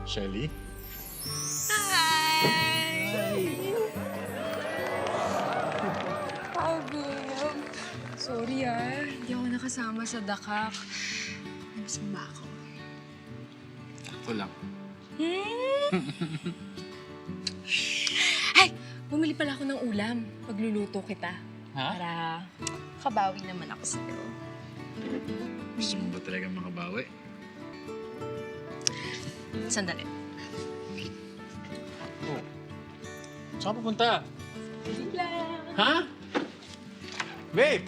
Shelly? Pagod. Sorry hindi ako nakasama sa dakak. Namiss mo ba ako? Ako lang. Ay! Bumili pala ako ng ulam. Pagluluto kita. Ha? Para kabawi naman ako sa'yo. Gusto mo ba talagang makabawi? Sandali. Oh. Saan ka pupunta? Bigla. Ha? Babe!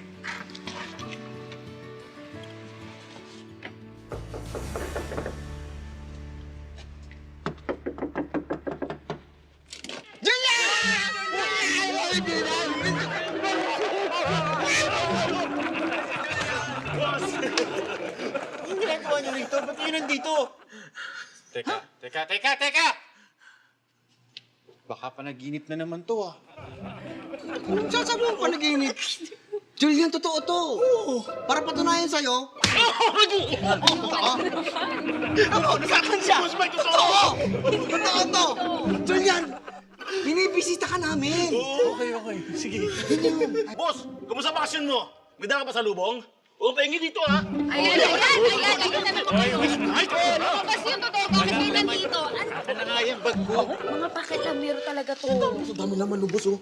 Ang ginagawa niyo rito? Ba't kayo nandito? Teka! Baka panaginip na naman to, ah. Anong sasabi mo panaginip? Julian, totoo to. Oo. Para patunayan sa'yo. Totoo. Ako, nasaktan siya. Totoo. Totoo to. Julian, binibisita ka namin. Okay. Sige. Boss, kumusta bakasyon mo? May dala ka pa sa lubong? O, pahingi dito, ha? Ayan naman po kayo. Ano kasi yung totoo? Bakit kayo nandito? Ano na nga yan, bag ko? Mga pakilamero talaga to. Ang dami naman lubos, oh.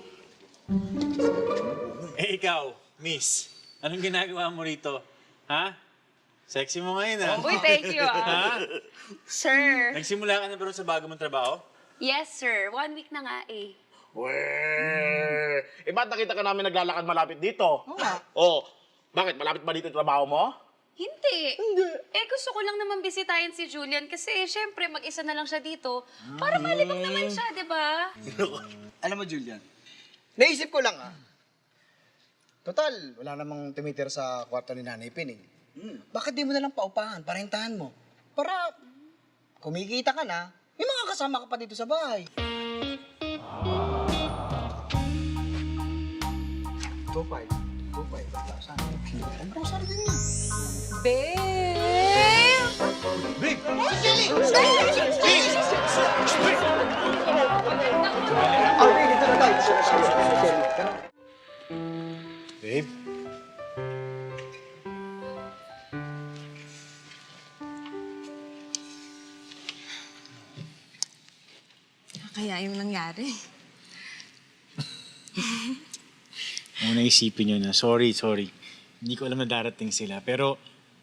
Eh, ikaw, miss. Anong ginagawa mo rito? Ha? Sexy mo ngayon, ha? Uy, thank you, Ha? Sir. Nagsimula ka na ba rin sa bago mong trabaho? Yes, sir. 1 week na nga eh. Weh! Eh, ba't nakita ka namin naglalakad malapit dito? Oo nga. Oh, bakit? Malapit ba dito yung trabaho mo? Hindi. Eh, gusto ko lang naman bisitahin si Julian kasi syempre mag-isa na lang siya dito para malibang naman siya, di ba? Alam mo, Julian, naisip ko lang, Total, wala namang tumitira sa kwarto ni Nanay Pining. Bakit di mo na lang paupahan, parentahan mo? Para kumikita ka na, may mga kasama ka pa dito sa bahay. 2.5. 2.5. Ang browser din niya. Babe! Okay, dito na tayo. Shelly, ka na. Babe? Kaya yung nangyari. Ano naisipin nyo na, sorry. Hindi ko alam na darating sila, pero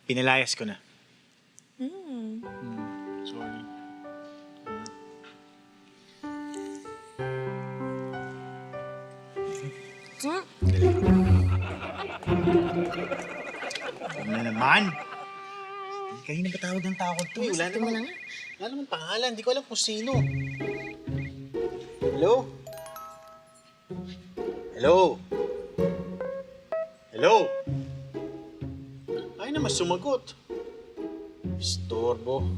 pinalayas ko na. Sorry. Ano na naman? Kanina ba tawag ng tawag to? Wala naman pangalan. Hindi ko alam kung sino. Hello? Hello? Ay naman sumagot. Istorbo.